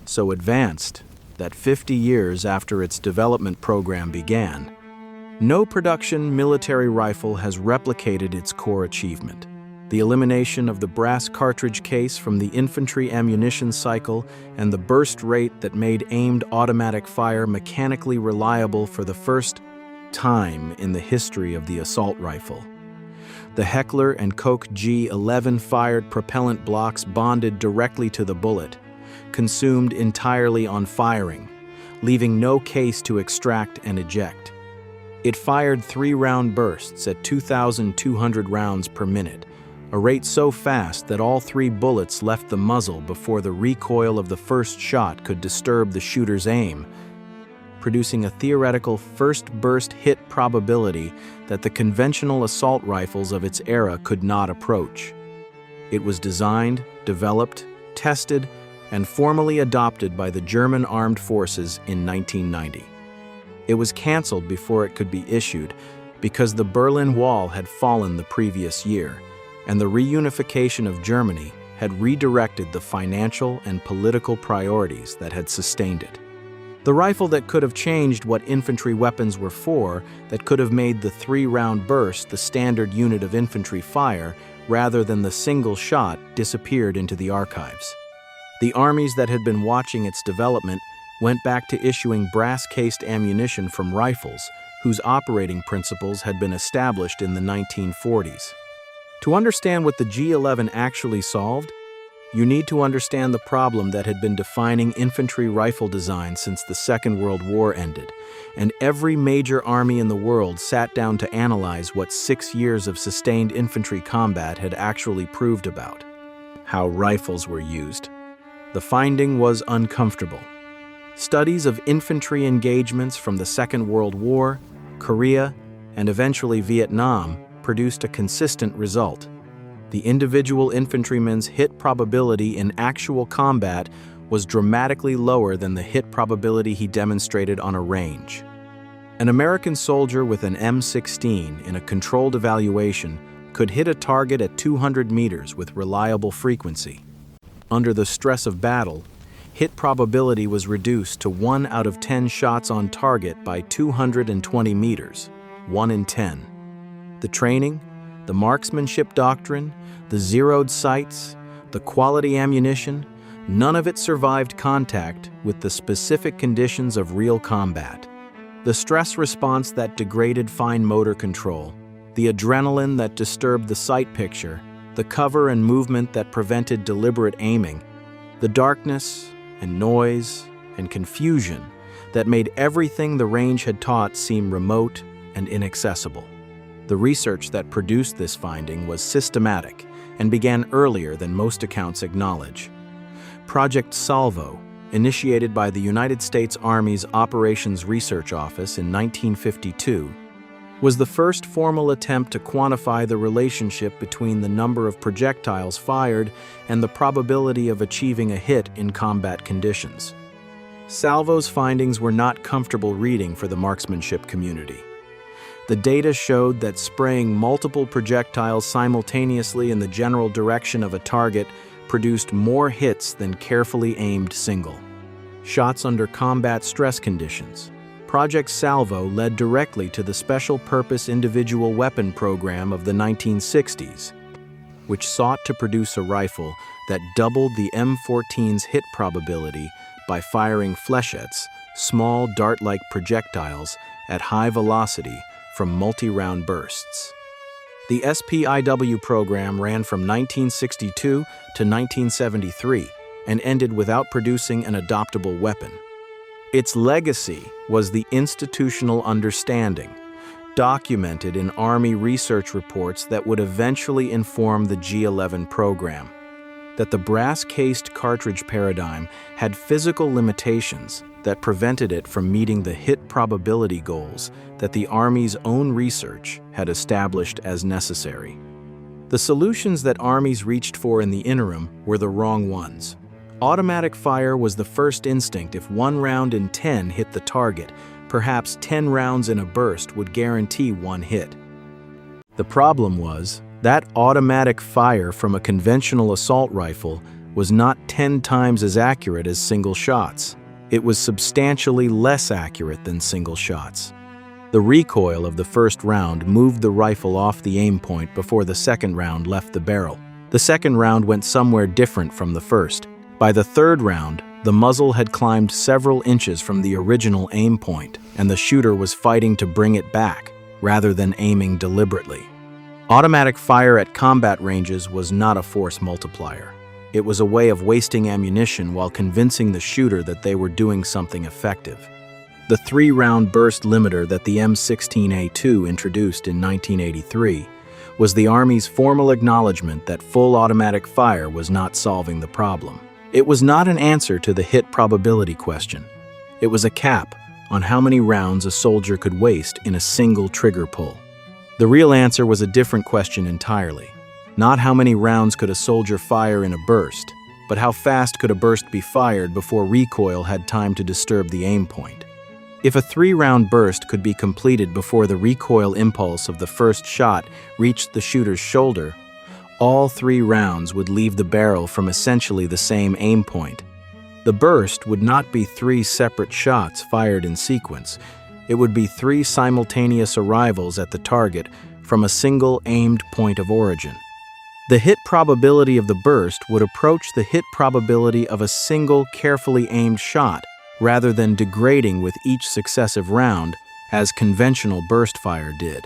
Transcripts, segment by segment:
so advanced that 50 years after its development program began, no production military rifle has replicated its core achievement: the elimination of the brass cartridge case from the infantry ammunition cycle and the burst rate that made aimed automatic fire mechanically reliable for the first time in the history of the assault rifle. The Heckler and Koch G11 fired propellant blocks bonded directly to the bullet, consumed entirely on firing, leaving no case to extract and eject. It fired 3-round bursts at 2,200 rounds per minute, a rate so fast that all 3 bullets left the muzzle before the recoil of the first shot could disturb the shooter's aim, producing a theoretical first burst hit probability that the conventional assault rifles of its era could not approach. It was designed, developed, tested, and formally adopted by the German Armed Forces in 1990. It was canceled before it could be issued because the Berlin Wall had fallen the previous year, and the reunification of Germany had redirected the financial and political priorities that had sustained it. The rifle that could have changed what infantry weapons were for, that could have made the 3-round burst the standard unit of infantry fire rather than the single shot, disappeared into the archives. The armies that had been watching its development went back to issuing brass-cased ammunition from rifles whose operating principles had been established in the 1940s. To understand what the G11 actually solved, you need to understand the problem that had been defining infantry rifle design since the Second World War ended, and every major army in the world sat down to analyze what 6 years of sustained infantry combat had actually proved about: how rifles were used. The finding was uncomfortable. Studies of infantry engagements from the Second World War, Korea, and eventually Vietnam produced a consistent result. The individual infantryman's hit probability in actual combat was dramatically lower than the hit probability he demonstrated on a range. An American soldier with an M16 in a controlled evaluation could hit a target at 200 meters with reliable frequency. Under the stress of battle, hit probability was reduced to 1 out of 10 shots on target by 220 meters, 1 in 10. The training, the marksmanship doctrine, the zeroed sights, the quality ammunition, none of it survived contact with the specific conditions of real combat. The stress response that degraded fine motor control, the adrenaline that disturbed the sight picture, the cover and movement that prevented deliberate aiming, the darkness and noise and confusion that made everything the range had taught seem remote and inaccessible. The research that produced this finding was systematic and began earlier than most accounts acknowledge. Project Salvo, initiated by the United States Army's Operations Research Office in 1952, was the first formal attempt to quantify the relationship between the number of projectiles fired and the probability of achieving a hit in combat conditions. Salvo's findings were not comfortable reading for the marksmanship community. The data showed that spraying multiple projectiles simultaneously in the general direction of a target produced more hits than carefully aimed single shots under combat stress conditions. Project Salvo led directly to the Special Purpose Individual Weapon Program of the 1960s, which sought to produce a rifle that doubled the M14's hit probability by firing flechettes, small dart-like projectiles, at high velocity from multi-round bursts. The SPIW program ran from 1962 to 1973 and ended without producing an adoptable weapon. Its legacy was the institutional understanding, documented in Army research reports that would eventually inform the G11 program, that the brass-cased cartridge paradigm had physical limitations that prevented it from meeting the hit probability goals that the Army's own research had established as necessary. The solutions that armies reached for in the interim were the wrong ones. Automatic fire was the first instinct. If 1 round in 10 hit the target, perhaps 10 rounds in a burst would guarantee 1 hit. The problem was that automatic fire from a conventional assault rifle was not 10 times as accurate as single shots. It was substantially less accurate than single shots. The recoil of the first round moved the rifle off the aim point before the second round left the barrel. The second round went somewhere different from the first. By the third round, the muzzle had climbed several inches from the original aim point, and the shooter was fighting to bring it back, rather than aiming deliberately. Automatic fire at combat ranges was not a force multiplier. It was a way of wasting ammunition while convincing the shooter that they were doing something effective. The 3-round burst limiter that the M16A2 introduced in 1983 was the Army's formal acknowledgement that full automatic fire was not solving the problem. It was not an answer to the hit probability question. It was a cap on how many rounds a soldier could waste in a single trigger pull. The real answer was a different question entirely. Not how many rounds could a soldier fire in a burst, but how fast could a burst be fired before recoil had time to disturb the aim point. If a 3-round burst could be completed before the recoil impulse of the first shot reached the shooter's shoulder, all 3 rounds would leave the barrel from essentially the same aim point. The burst would not be 3 separate shots fired in sequence. It would be 3 simultaneous arrivals at the target from a single aimed point of origin. The hit probability of the burst would approach the hit probability of a single carefully aimed shot, rather than degrading with each successive round, as conventional burst fire did.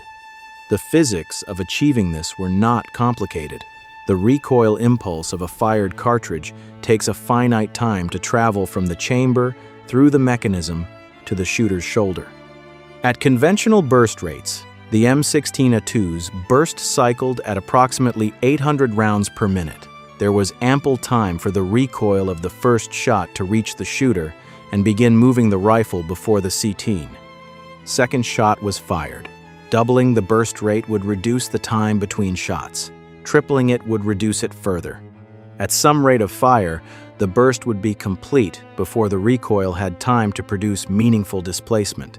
The physics of achieving this were not complicated. The recoil impulse of a fired cartridge takes a finite time to travel from the chamber, through the mechanism, to the shooter's shoulder. At conventional burst rates, the M16A2's burst cycled at approximately 800 rounds per minute. There was ample time for the recoil of the first shot to reach the shooter and begin moving the rifle before the C-10. Second shot was fired. Doubling the burst rate would reduce the time between shots. Tripling it would reduce it further. At some rate of fire, the burst would be complete before the recoil had time to produce meaningful displacement.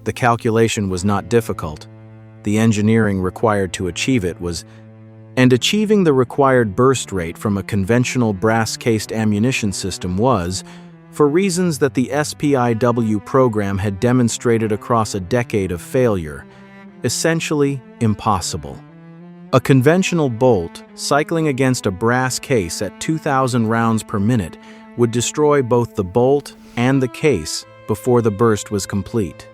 The calculation was not difficult. The engineering required to achieve it was, and achieving the required burst rate from a conventional brass-cased ammunition system was, for reasons that the SPIW program had demonstrated across a decade of failure, essentially impossible. A conventional bolt cycling against a brass case at 2,000 rounds per minute would destroy both the bolt and the case before the burst was complete.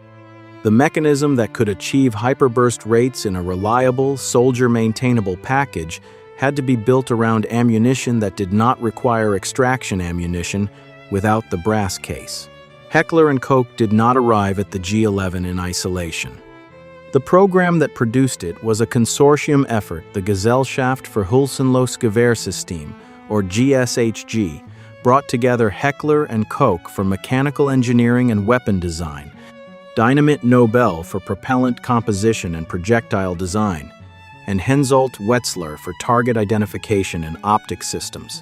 The mechanism that could achieve hyperburst rates in a reliable, soldier-maintainable package had to be built around ammunition that did not require extraction ammunition without the brass case. Heckler and Koch did not arrive at the G11 in isolation. The program that produced it was a consortium effort, the Gesellschaft für Hülsenlosgewehrsystem, or GSHG, brought together Heckler and Koch for mechanical engineering and weapon design, Dynamit Nobel for propellant composition and projectile design, and Hensoldt Wetzlar for target identification and optic systems.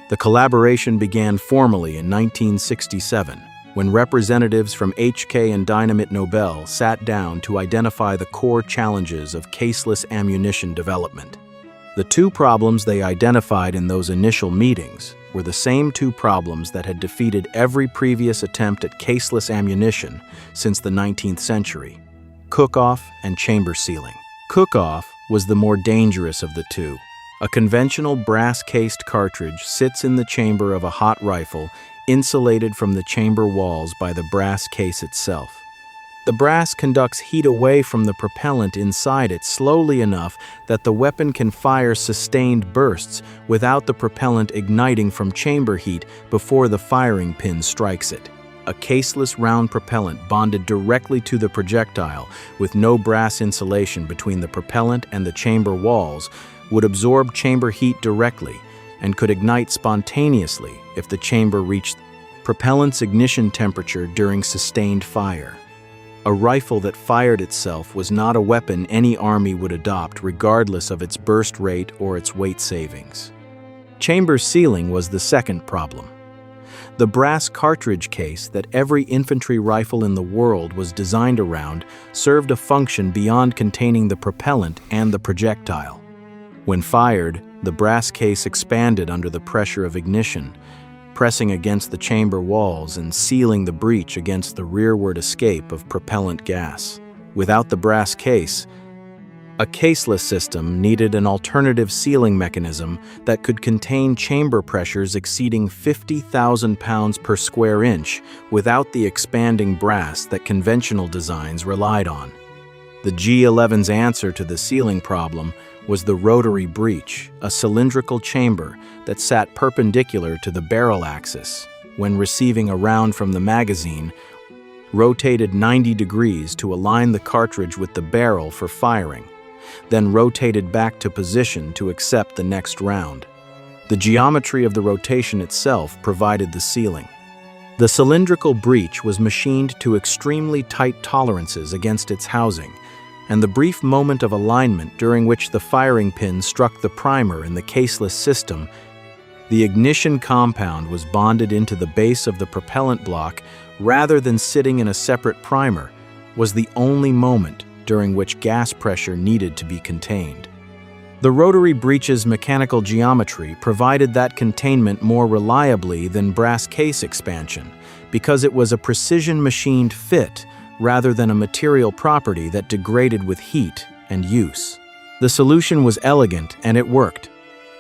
The collaboration began formally in 1967, when representatives from HK and Dynamit Nobel sat down to identify the core challenges of caseless ammunition development. The 2 problems they identified in those initial meetings were the same 2 problems that had defeated every previous attempt at caseless ammunition since the 19th century: cook-off and chamber sealing. Cook-off was the more dangerous of the 2. A conventional brass-cased cartridge sits in the chamber of a hot rifle, insulated from the chamber walls by the brass case itself. The brass conducts heat away from the propellant inside it slowly enough that the weapon can fire sustained bursts without the propellant igniting from chamber heat before the firing pin strikes it. A caseless round propellant bonded directly to the projectile with no brass insulation between the propellant and the chamber walls would absorb chamber heat directly and could ignite spontaneously if the chamber reached propellant's ignition temperature during sustained fire. A rifle that fired itself was not a weapon any army would adopt regardless of its burst rate or its weight savings. Chamber sealing was the second problem. The brass cartridge case that every infantry rifle in the world was designed around served a function beyond containing the propellant and the projectile. When fired, The brass case expanded under the pressure of ignition, pressing against the chamber walls and sealing the breach against the rearward escape of propellant gas. Without the brass case, a caseless system needed an alternative sealing mechanism that could contain chamber pressures exceeding 50,000 pounds per square inch without the expanding brass that conventional designs relied on. The G11's answer to the sealing problem was the rotary breech, a cylindrical chamber that sat perpendicular to the barrel axis. When receiving a round from the magazine, rotated 90 degrees to align the cartridge with the barrel for firing, then rotated back to position to accept the next round. The geometry of the rotation itself provided the sealing. The cylindrical breech was machined to extremely tight tolerances against its housing, and the brief moment of alignment during which the firing pin struck the primer in the caseless system, the ignition compound was bonded into the base of the propellant block rather than sitting in a separate primer, was the only moment during which gas pressure needed to be contained. The rotary breech's mechanical geometry provided that containment more reliably than brass case expansion because it was a precision-machined fit rather than a material property that degraded with heat and use. The solution was elegant and it worked.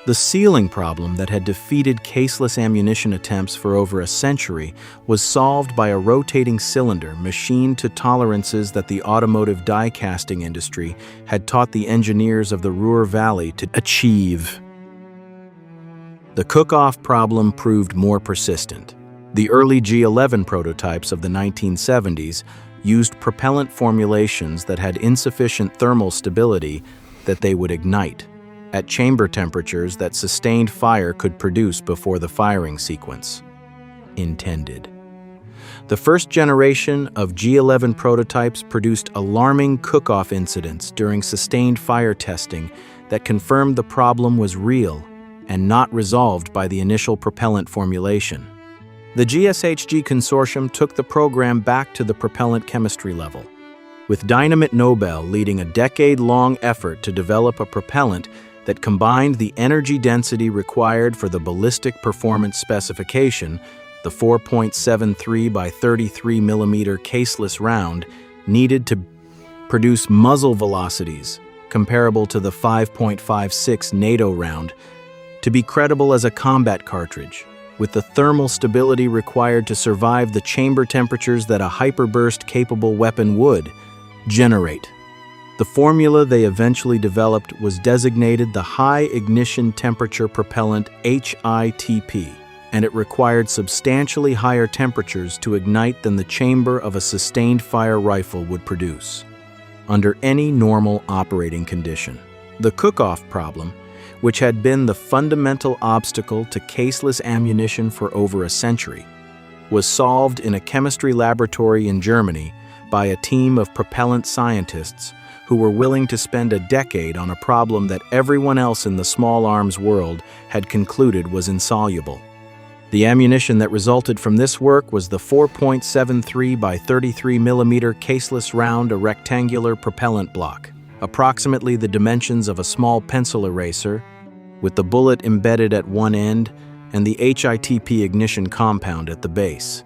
The sealing problem that had defeated caseless ammunition attempts for over a century was solved by a rotating cylinder machined to tolerances that the automotive die casting industry had taught the engineers of the Ruhr Valley to achieve. The cook-off problem proved more persistent. The early G11 prototypes of the 1970s used propellant formulations that had insufficient thermal stability that they would ignite at chamber temperatures that sustained fire could produce before the firing sequence intended. The first generation of G11 prototypes produced alarming cook-off incidents during sustained fire testing that confirmed the problem was real and not resolved by the initial propellant formulation. The GSHG consortium took the program back to the propellant chemistry level, with Dynamit Nobel leading a decade-long effort to develop a propellant that combined the energy density required for the ballistic performance specification, the 4.73 by 33 millimeter caseless round needed to produce muzzle velocities comparable to the 5.56 NATO round, to be credible as a combat cartridge, with the thermal stability required to survive the chamber temperatures that a hyperburst-capable weapon would generate. The formula they eventually developed was designated the High Ignition Temperature Propellant HITP, and it required substantially higher temperatures to ignite than the chamber of a sustained fire rifle would produce, under any normal operating condition. The cook-off problem, which had been the fundamental obstacle to caseless ammunition for over a century, was solved in a chemistry laboratory in Germany by a team of propellant scientists who were willing to spend a decade on a problem that everyone else in the small arms world had concluded was insoluble. The ammunition that resulted from this work was the 4.73 by 33 millimeter caseless round, a rectangular propellant block, approximately the dimensions of a small pencil eraser, with the bullet embedded at one end and the HITP ignition compound at the base.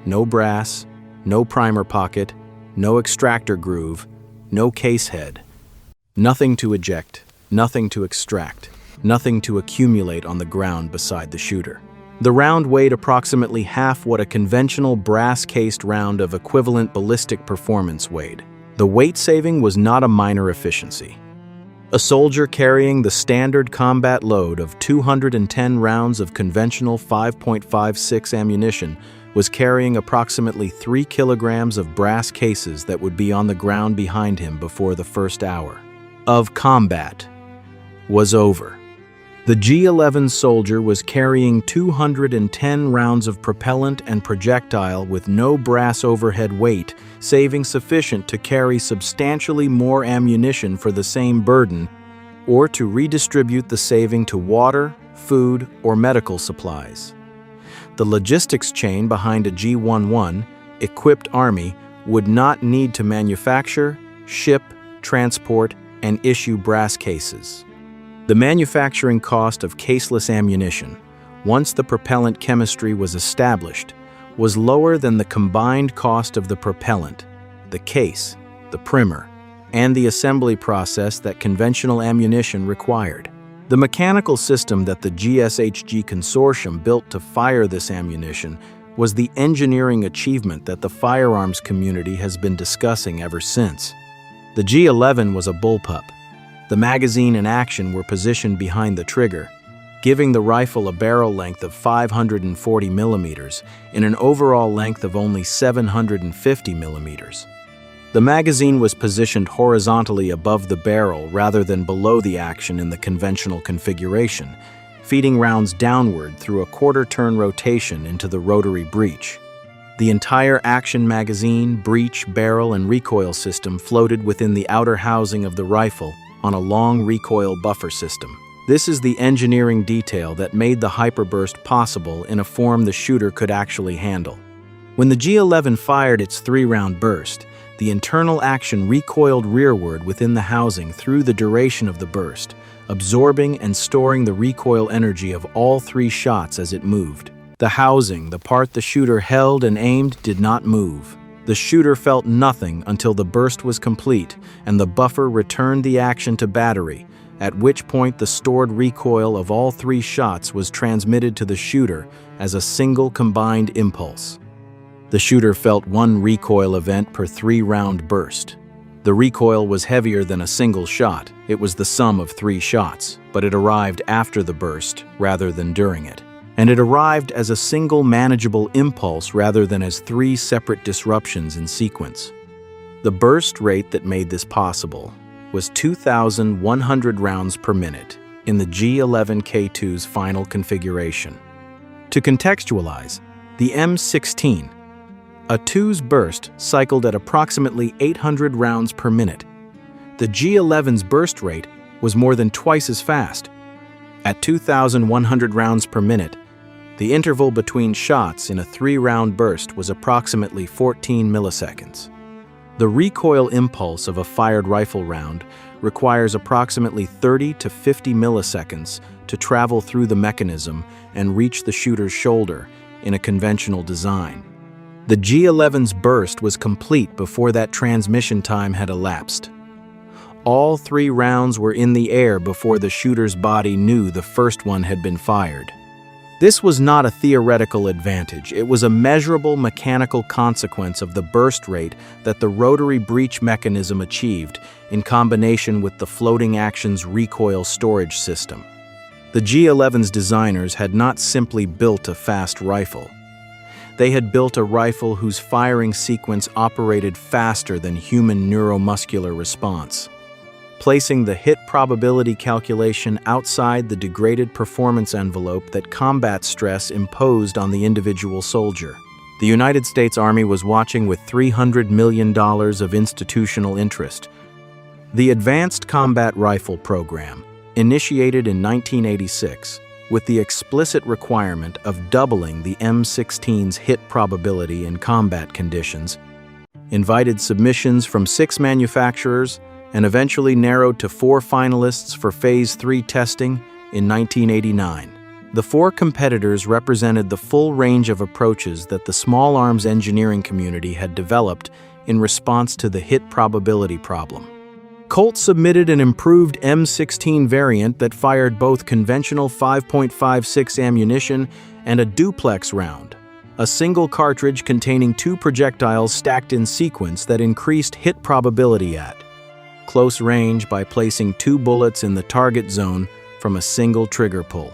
No brass, no primer pocket, no extractor groove, no case head. Nothing to eject, nothing to extract, nothing to accumulate on the ground beside the shooter. The round weighed approximately half what a conventional brass-cased round of equivalent ballistic performance weighed. The weight saving was not a minor efficiency. A soldier carrying the standard combat load of 210 rounds of conventional 5.56 ammunition was carrying approximately 3 kilograms of brass cases that would be on the ground behind him before the first hour of combat was over. The G11 soldier was carrying 210 rounds of propellant and projectile with no brass overhead weight, saving sufficient to carry substantially more ammunition for the same burden, or to redistribute the saving to water, food, or medical supplies. The logistics chain behind a G11 equipped army would not need to manufacture, ship, transport, and issue brass cases. The manufacturing cost of caseless ammunition, once the propellant chemistry was established, was lower than the combined cost of the propellant, the case, the primer, and the assembly process that conventional ammunition required. The mechanical system that the GSHG consortium built to fire this ammunition was the engineering achievement that the firearms community has been discussing ever since. The G11 was a bullpup. The magazine and action were positioned behind the trigger, giving the rifle a barrel length of 540 millimeters in an overall length of only 750 millimeters. The magazine was positioned horizontally above the barrel rather than below the action in the conventional configuration, feeding rounds downward through a quarter-turn rotation into the rotary breech. The entire action magazine, breech, barrel, and recoil system floated within the outer housing of the rifle on a long recoil buffer system. This is the engineering detail that made the hyperburst possible in a form the shooter could actually handle. When the G11 fired its 3-round burst, the internal action recoiled rearward within the housing through the duration of the burst, absorbing and storing the recoil energy of all 3 shots as it moved. The housing, the part the shooter held and aimed, did not move. The shooter felt nothing until the burst was complete and the buffer returned the action to battery, at which point the stored recoil of all 3 shots was transmitted to the shooter as a single combined impulse. The shooter felt 1 recoil event per 3-round burst. The recoil was heavier than a single shot. It was the sum of 3 shots, but it arrived after the burst rather than during it. And it arrived as a single manageable impulse rather than as 3 separate disruptions in sequence. The burst rate that made this possible was 2,100 rounds per minute in the G11K2's final configuration. To contextualize, the M16, a 2's burst cycled at approximately 800 rounds per minute. The G11's burst rate was more than twice as fast. At 2,100 rounds per minute, the interval between shots in a 3-round burst was approximately 14 milliseconds. The recoil impulse of a fired rifle round requires approximately 30 to 50 milliseconds to travel through the mechanism and reach the shooter's shoulder in a conventional design. The G11's burst was complete before that transmission time had elapsed. All 3 rounds were in the air before the shooter's body knew the first one had been fired. This was not a theoretical advantage. It was a measurable mechanical consequence of the burst rate that the rotary breech mechanism achieved in combination with the floating action's recoil storage system. The G11's designers had not simply built a fast rifle. They had built a rifle whose firing sequence operated faster than human neuromuscular response, placing the hit probability calculation outside the degraded performance envelope that combat stress imposed on the individual soldier. The United States Army was watching with $300 million of institutional interest. The Advanced Combat Rifle Program, initiated in 1986, with the explicit requirement of doubling the M16's hit probability in combat conditions, invited submissions from 6 manufacturers and eventually narrowed to 4 finalists for Phase 3 testing in 1989. The 4 competitors represented the full range of approaches that the small arms engineering community had developed in response to the hit probability problem. Colt submitted an improved M16 variant that fired both conventional 5.56 ammunition and a duplex round, a single cartridge containing 2 projectiles stacked in sequence that increased hit probability at close range by placing 2 bullets in the target zone from a single trigger pull.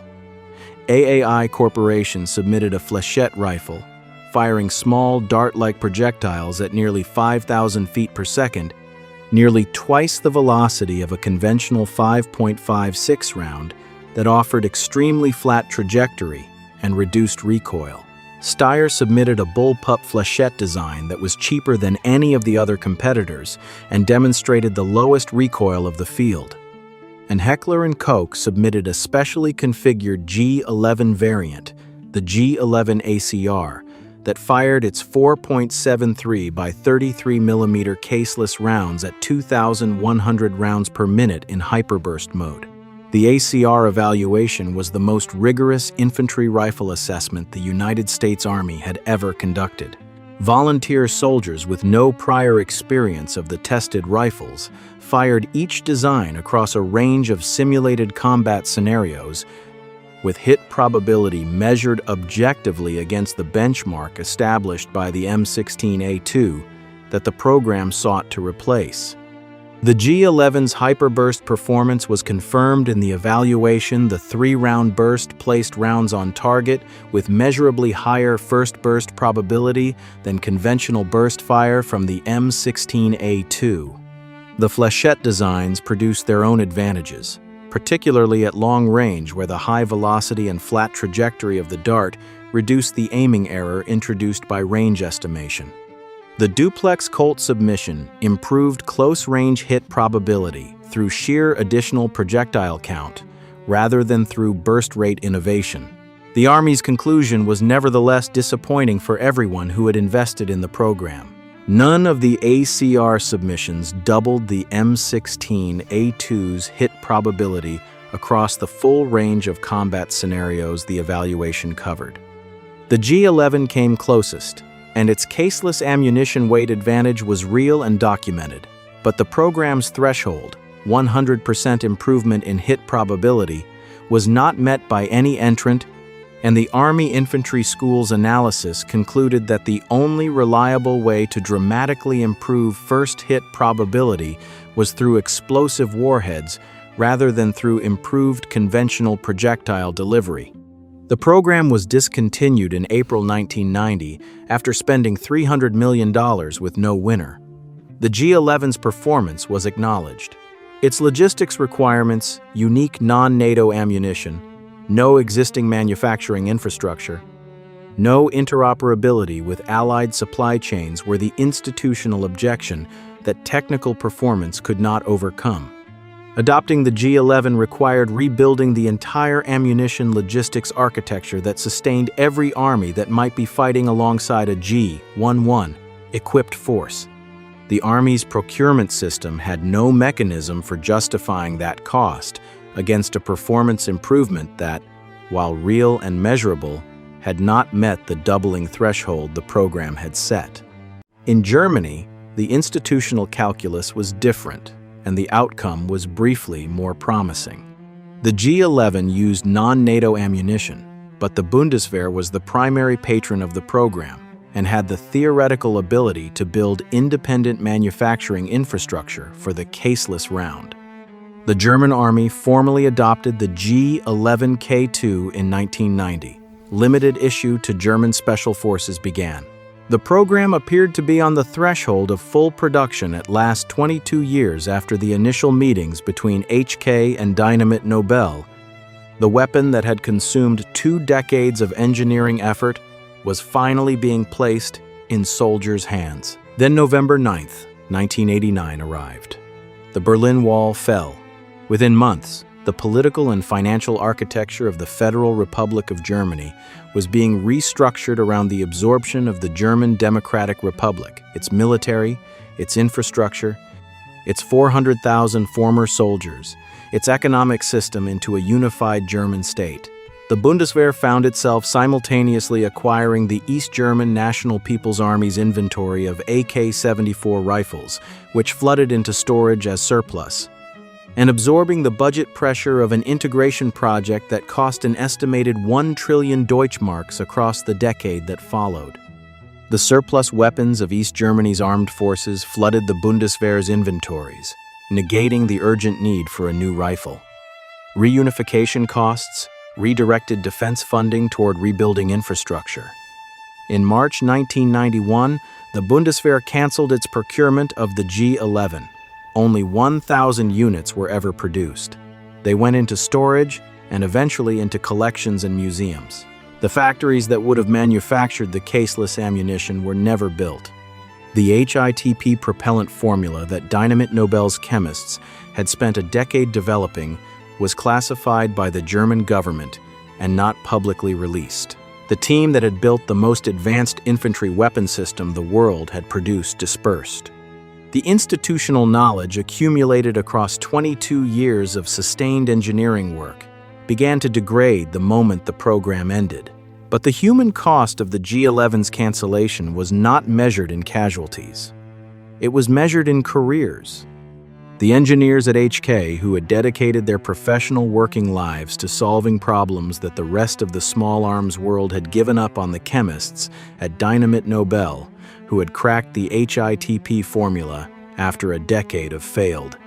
AAI Corporation submitted a flechette rifle, firing small dart-like projectiles at nearly 5,000 feet per second, nearly twice the velocity of a conventional 5.56 round that offered extremely flat trajectory and reduced recoil. Steyr submitted a bullpup flechette design that was cheaper than any of the other competitors and demonstrated the lowest recoil of the field. And Heckler and Koch submitted a specially configured G11 variant, the G11 ACR, that fired its 4.73 by 33 mm caseless rounds at 2,100 rounds per minute in hyperburst mode. The ACR evaluation was the most rigorous infantry rifle assessment the United States Army had ever conducted. Volunteer soldiers with no prior experience of the tested rifles fired each design across a range of simulated combat scenarios, with hit probability measured objectively against the benchmark established by the M16A2 that the program sought to replace. The G11's hyperburst performance was confirmed in the evaluation. The 3-round burst placed rounds on target with measurably higher first burst probability than conventional burst fire from the M16A2. The flechette designs produced their own advantages, particularly at long range where the high velocity and flat trajectory of the dart reduced the aiming error introduced by range estimation. The duplex Colt submission improved close-range hit probability through sheer additional projectile count rather than through burst rate innovation. The Army's conclusion was nevertheless disappointing for everyone who had invested in the program. None of the ACR submissions doubled the M16A2's hit probability across the full range of combat scenarios the evaluation covered. The G11 came closest, and its caseless ammunition weight advantage was real and documented. But the program's threshold, 100% improvement in hit probability, was not met by any entrant, and the Army Infantry School's analysis concluded that the only reliable way to dramatically improve first hit probability was through explosive warheads rather than through improved conventional projectile delivery. The program was discontinued in April 1990 after spending $300 million with no winner. The G11's performance was acknowledged. Its logistics requirements, unique non-NATO ammunition, no existing manufacturing infrastructure, no interoperability with allied supply chains were the institutional objection that technical performance could not overcome. Adopting the G11 required rebuilding the entire ammunition logistics architecture that sustained every army that might be fighting alongside a G11 equipped force. The Army's procurement system had no mechanism for justifying that cost against a performance improvement that, while real and measurable, had not met the doubling threshold the program had set. In Germany, the institutional calculus was different, and the outcome was briefly more promising. The G11 used non-NATO ammunition, but the Bundeswehr was the primary patron of the program and had the theoretical ability to build independent manufacturing infrastructure for the caseless round. The German Army formally adopted the G11K2 in 1990. Limited issue to German Special Forces began. The program appeared to be on the threshold of full production at last 22 years after the initial meetings between HK and Dynamit Nobel. The weapon that had consumed 2 decades of engineering effort was finally being placed in soldiers' hands. Then November 9th, 1989 arrived. The Berlin Wall fell. Within months, the political and financial architecture of the Federal Republic of Germany was being restructured around the absorption of the German Democratic Republic, its military, its infrastructure, its 400,000 former soldiers, its economic system into a unified German state. The Bundeswehr found itself simultaneously acquiring the East German National People's Army's inventory of AK-74 rifles, which flooded into storage as surplus, and absorbing the budget pressure of an integration project that cost an estimated 1 trillion Deutschmarks across the decade that followed. The surplus weapons of East Germany's armed forces flooded the Bundeswehr's inventories, negating the urgent need for a new rifle. Reunification costs redirected defense funding toward rebuilding infrastructure. In March 1991, the Bundeswehr canceled its procurement of the G11. Only 1,000 units were ever produced. They went into storage and eventually into collections and museums. The factories that would have manufactured the caseless ammunition were never built. The HITP propellant formula that Dynamit Nobel's chemists had spent a decade developing was classified by the German government and not publicly released. The team that had built the most advanced infantry weapon system the world had produced dispersed. The institutional knowledge accumulated across 22 years of sustained engineering work began to degrade the moment the program ended. But the human cost of the G11's cancellation was not measured in casualties. It was measured in careers. The engineers at HK, who had dedicated their professional working lives to solving problems that the rest of the small arms world had given up on, the chemists at Dynamit Nobel, who had cracked the HITP formula after a decade of failed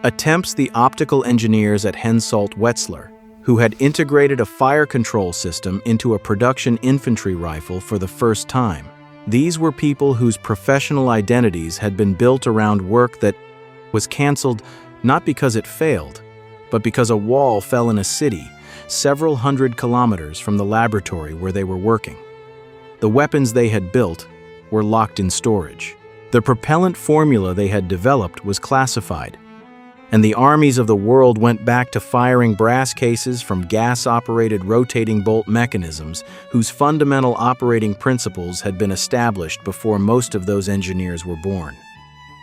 attempts, the optical engineers at Hensoldt Wetzlar, who had integrated a fire control system into a production infantry rifle for the first time. These were people whose professional identities had been built around work that was cancelled not because it failed, but because a wall fell in a city several hundred kilometers from the laboratory where they were working. The weapons they had built were locked in storage. The propellant formula they had developed was classified, and the armies of the world went back to firing brass cases from gas-operated rotating bolt mechanisms whose fundamental operating principles had been established before most of those engineers were born.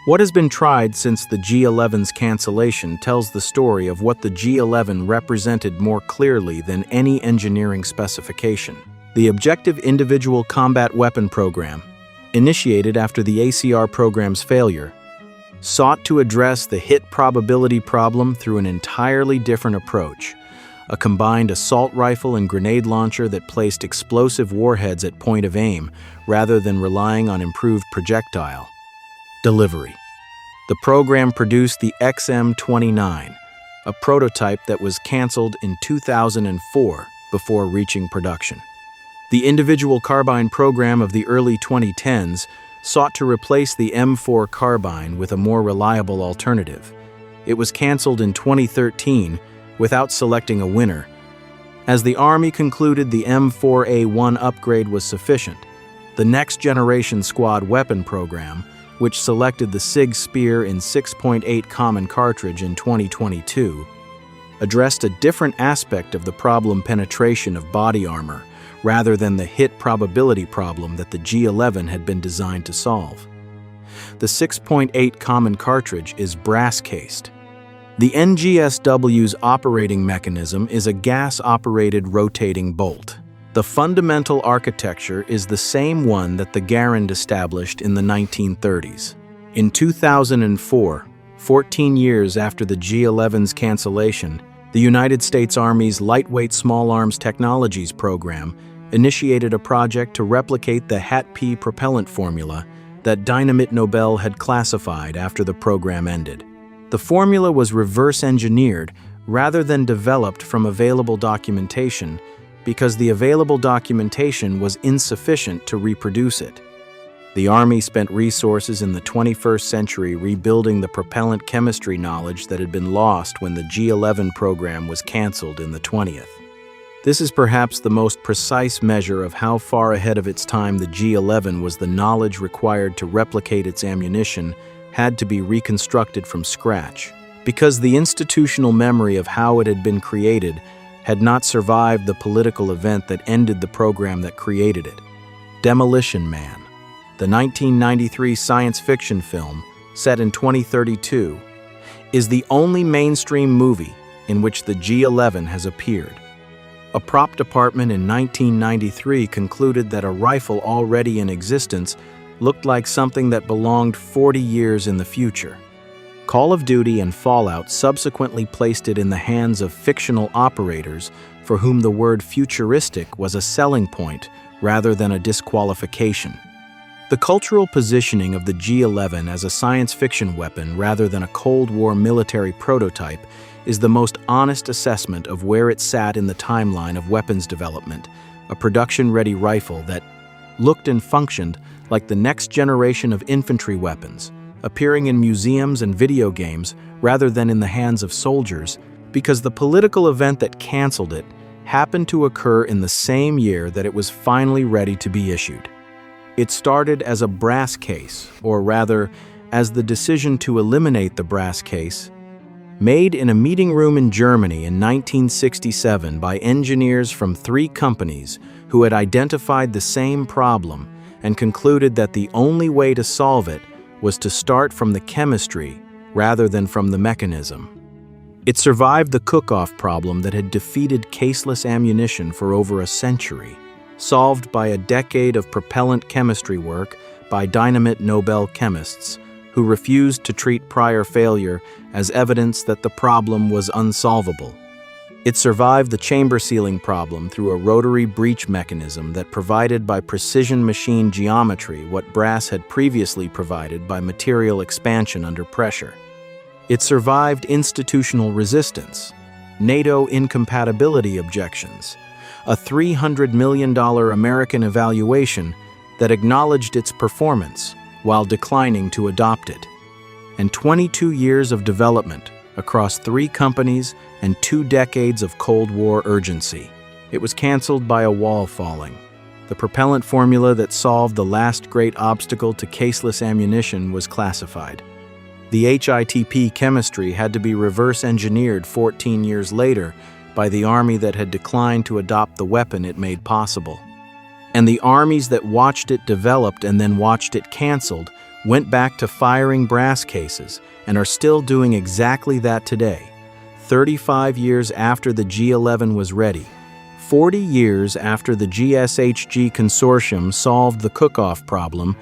What has been tried since the G11's cancellation tells the story of what the G11 represented more clearly than any engineering specification. The Objective Individual Combat Weapon Program, initiated after the ACR program's failure, sought to address the hit probability problem through an entirely different approach, a combined assault rifle and grenade launcher that placed explosive warheads at point of aim rather than relying on improved projectile delivery. The program produced the XM-29, a prototype that was canceled in 2004 before reaching production. The individual carbine program of the early 2010s sought to replace the M4 carbine with a more reliable alternative. It was canceled in 2013 without selecting a winner, as the Army concluded the M4A1 upgrade was sufficient. The Next Generation Squad Weapon Program, which selected the SIG Spear in 6.8 common cartridge in 2022, addressed a different aspect of the problem: penetration of body armor, rather than the hit probability problem that the G11 had been designed to solve. The 6.8 common cartridge is brass-cased. The NGSW's operating mechanism is a gas-operated rotating bolt. The fundamental architecture is the same one that the Garand established in the 1930s. In 2004, 14 years after the G11's cancellation, the United States Army's Lightweight Small Arms Technologies program initiated a project to replicate the HATP propellant formula that Dynamit Nobel had classified after the program ended. The formula was reverse-engineered rather than developed from available documentation because the available documentation was insufficient to reproduce it. The Army spent resources in the 21st century rebuilding the propellant chemistry knowledge that had been lost when the G11 program was canceled in the 20th. This is perhaps the most precise measure of how far ahead of its time the G11 was. The knowledge required to replicate its ammunition had to be reconstructed from scratch, because the institutional memory of how it had been created had not survived the political event that ended the program that created it. Demolition Man, the 1993 science fiction film set in 2032, is the only mainstream movie in which the G11 has appeared. A prop department in 1993 concluded that a rifle already in existence looked like something that belonged 40 years in the future. Call of Duty and Fallout subsequently placed it in the hands of fictional operators for whom the word futuristic was a selling point rather than a disqualification. The cultural positioning of the G11 as a science fiction weapon rather than a Cold War military prototype is the most honest assessment of where it sat in the timeline of weapons development, a production-ready rifle that looked and functioned like the next generation of infantry weapons, appearing in museums and video games rather than in the hands of soldiers, because the political event that canceled it happened to occur in the same year that it was finally ready to be issued. It started as a brass case, or rather, as the decision to eliminate the brass case, made in a meeting room in Germany in 1967 by engineers from 3 companies who had identified the same problem and concluded that the only way to solve it was to start from the chemistry rather than from the mechanism. It survived the cook-off problem that had defeated caseless ammunition for over a century, solved by a decade of propellant chemistry work by Dynamit Nobel chemists who refused to treat prior failure as evidence that the problem was unsolvable. It survived the chamber sealing problem through a rotary breech mechanism that provided by precision machine geometry what brass had previously provided by material expansion under pressure. It survived institutional resistance, NATO incompatibility objections, a $300 million American evaluation that acknowledged its performance while declining to adopt it, and 22 years of development across 3 companies and 2 decades of Cold War urgency. It was canceled by a wall falling. The propellant formula that solved the last great obstacle to caseless ammunition was classified. The HITP chemistry had to be reverse engineered 14 years later by the army that had declined to adopt the weapon it made possible. And the armies that watched it developed and then watched it canceled went back to firing brass cases and are still doing exactly that today, 35 years after the G11 was ready, 40 years after the GSHG consortium solved the cook-off problem,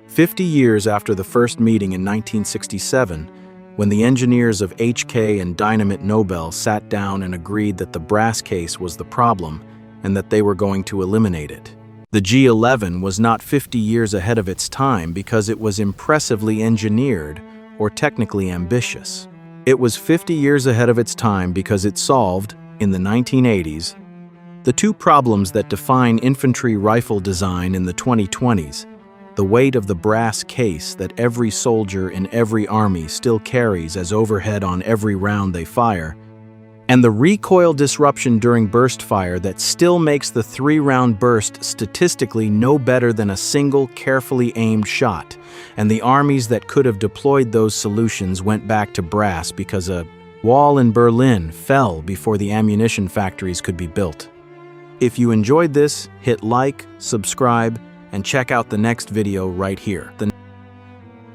50 years after the first meeting in 1967, when the engineers of HK and Dynamit Nobel sat down and agreed that the brass case was the problem and that they were going to eliminate it. The G11 was not 50 years ahead of its time because it was impressively engineered or technically ambitious. It was 50 years ahead of its time because it solved, in the 1980s, the 2 problems that define infantry rifle design in the 2020s: the weight of the brass case that every soldier in every army still carries as overhead on every round they fire, and the recoil disruption during burst fire that still makes the 3-round burst statistically no better than a single carefully aimed shot, and the armies that could have deployed those solutions went back to brass because a wall in Berlin fell before the ammunition factories could be built. If you enjoyed this, hit like, subscribe, and check out the next video right here. The